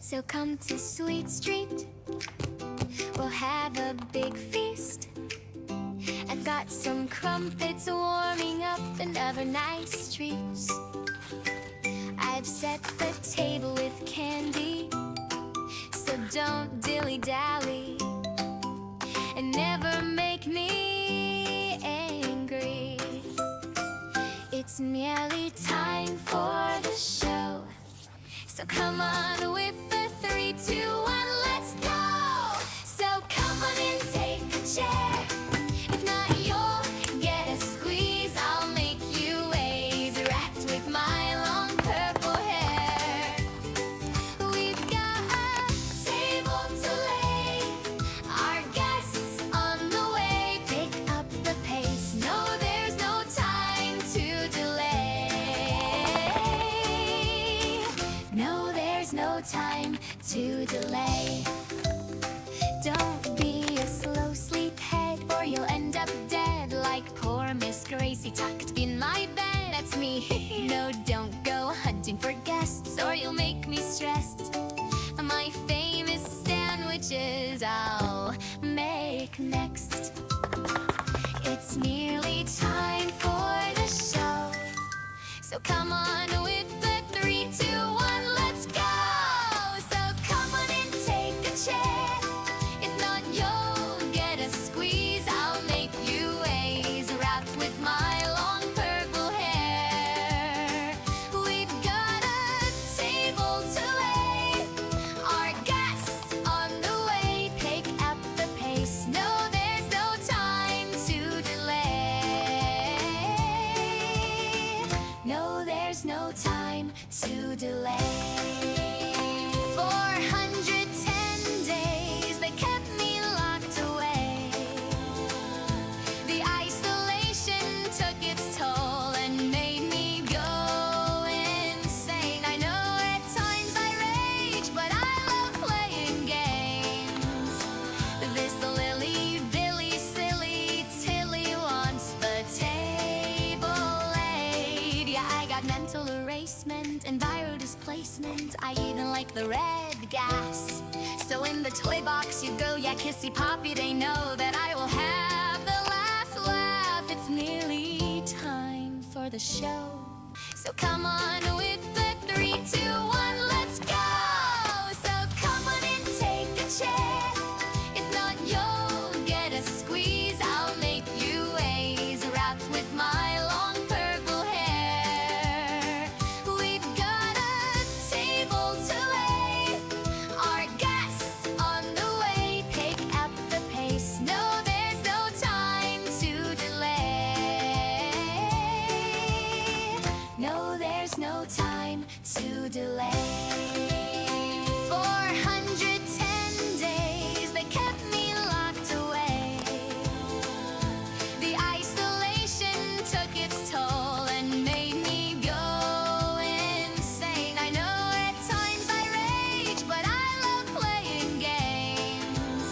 So come to Sweet Street, we'll have a big feast. I've got some crumpets warming up and other nice treats. I've set the table with candy, so don't dilly-dally and never make me angry. It's nearly time for the show, so come on with the 3, 2, 1, let's go! So come on and take a chair. If not, you'll get a squeeze. I'll make you ways wrapped with my long purple hair. We've got a table to lay, our guests on the way. Pick up the pace, no, there's no time to delay. No, there's no time to delay. Don't be a slow sleephead, or you'll end up dead like poor Miss Gracie tucked in my bed. That's me. No, don't go hunting for guests, or you'll make me stressed. My famous sandwiches I'll make next. It's nearly time for the show, so come on with the 3, 2, 1, let's go! So come on and take a chair. If not, you'll get a squeeze. I'll make you ways wrapped with my long purple hair. We've got a table to lay, our guests on the way. Pick up the pace, no, there's no time to delay. No, there's no time to delay. 410 days they kept me locked away. The isolation took its toll and made me go insane. I know at times I rage, but I love playing games. This Lily, Billy, silly Tilly wants the table laid. Yeah, I got mental erasement and viral displacement. I even like the red gas. So in the toy box you go, yeah, kissy poppy, they know that I will have the last laugh. It's nearly time for the show, so come on with the 3, 2, 1, let's go! So come on and take a chair. If not, you'll get a squeeze. I'll make you ways wrapped with my long purple hair. We've got a table to lay, our guests on the way. Pick up the pace, no, there's no time to delay. No, there's no time to delay. 410 days they kept me locked away. The isolation took its toll and made me go insane. I know at times I rage, but I love playing games.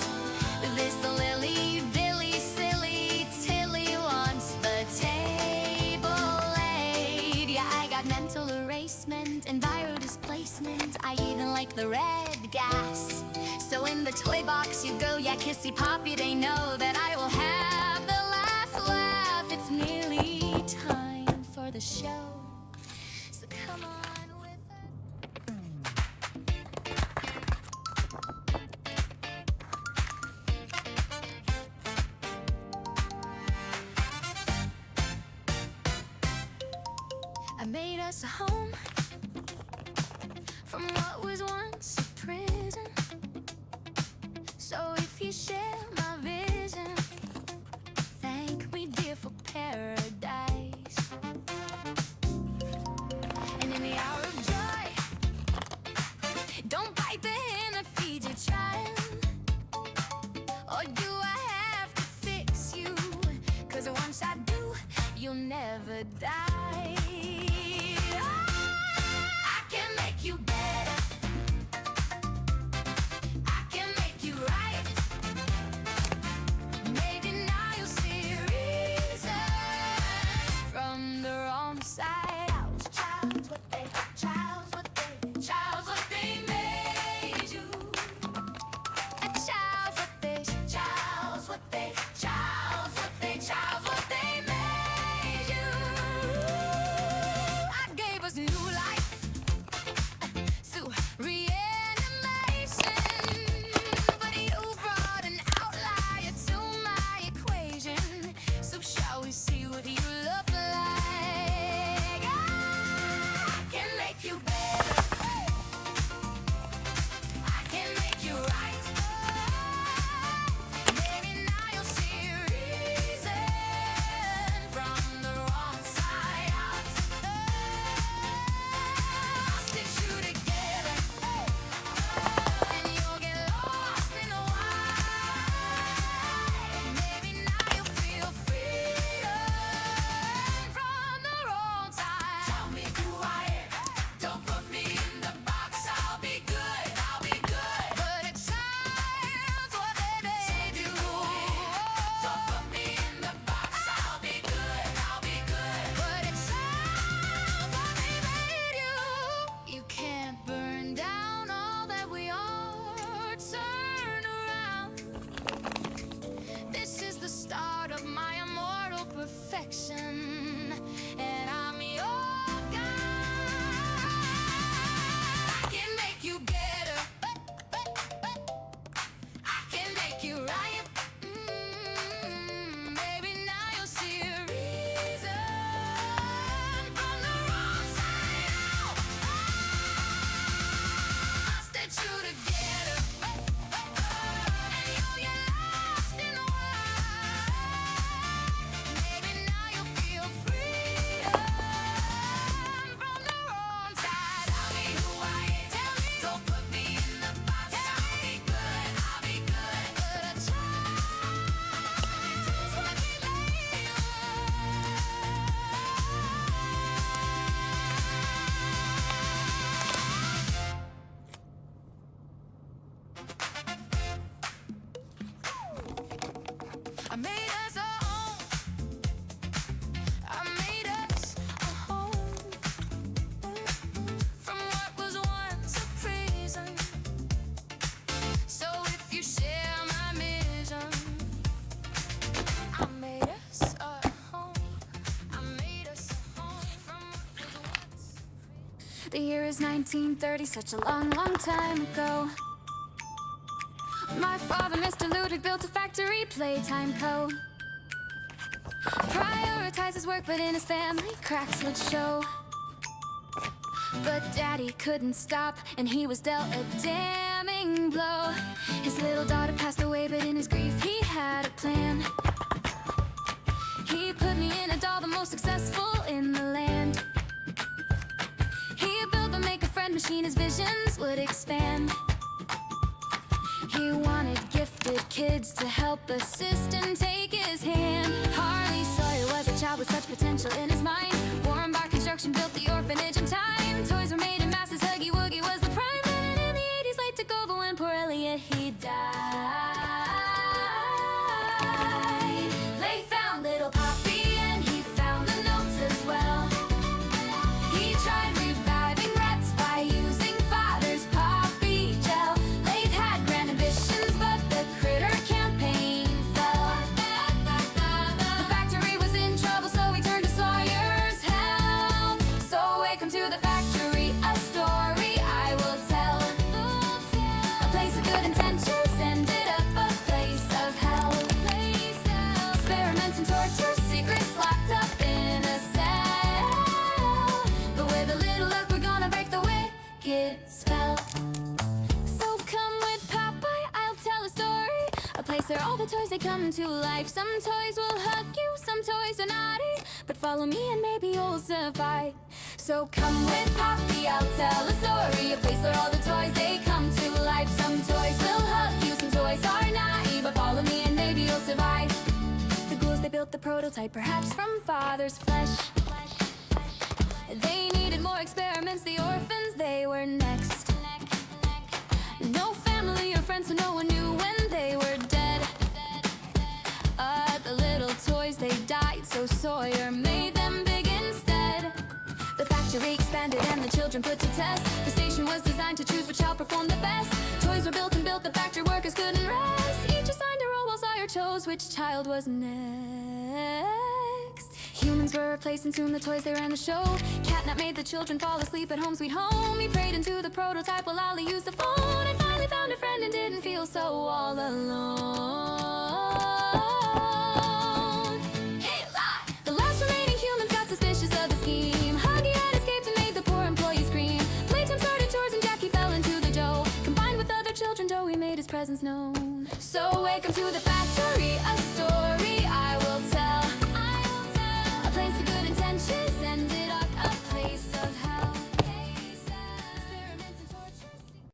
This Lily, Billy, silly Tilly wants the table laid. Yeah, I got mental erasement and viral displacement. I even like the red gas. So in the toy box you go, yeah, kissy poppy, they know that I will have the last laugh. It's nearly time for the show, so come on with it. I made us a home from what was once a prison. So if you share my vision, thank me, dear, for paradise. And in the hour of joy, don't bite the hand that feeds your child. Or do I have to fix you? 'Cause once I do, you'll never die. I can make you better, I can make you right. Maybe now you'll see reason from the wrong side. Child's what they made. was 1930, such a long, long time ago. My father, Mr. Ludwig, built a factory, Playtime Co. Prioritized his work, but in his family, cracks would show. But Daddy couldn't stop, and he was dealt a damning blow. His little daughter passed away, but in his grief he had a plan. He put me in a doll, the most successful in the land. He built the make-a-friend machine, his visions would expand. He wanted gifted kids to help assist and take his hand. Harley Sawyer was a child with such potential in his mind. Warren Bar Construction built the orphanage in time. Toys were made in masses, Huggy Wuggy was the prime. And in the 80s, late to go, but when poor Elliot, he died. They found little Poppy and he found the notes as well. He tried reviving rats by using father's poppy gel. Lathe had grand ambitions, but the critter campaign fell. The factory was in trouble, so he turned to Sawyer's help. So welcome to the factory, a story I will tell. A place of good intentions ended up a place of hell. Experiments and torture, secrets locked up in a cell. But with a little luck, we're gonna break the wicked spell. So come with Popeye, I'll tell a story. A place where all the toys, they come to life. Some toys will hug you, some toys are naughty, but follow me and maybe you'll survive. So come with Poppy, I'll tell a story. A place where all the toys, they come to life. Some toys will hug you, some toys are naughty, but follow me and maybe you'll survive. The ghouls, they built the prototype, perhaps from father's flesh. They needed more experiments, the orphans, they were next. No family or friends, so no one knew when they were dead. The little toys, they died, so Sawyer made them big instead. The factory expanded and the children put to test. The station was designed to choose which child performed the best. Toys were built and built, the factory workers couldn't rest. Each assigned a role while Sawyer chose which child was next. Humans were replaced and soon the toys, they ran the show. Catnap made the children fall asleep at home sweet home. He prayed into the prototype while Ollie used the phone, and finally found a friend and didn't feel so all alone. The last remaining humans got suspicious of the scheme. Huggy had escaped and made the poor employees scream. Playtime started chores and Jackie fell into the dough. Combined with other children, Joey made his presence known. So wake up to the fact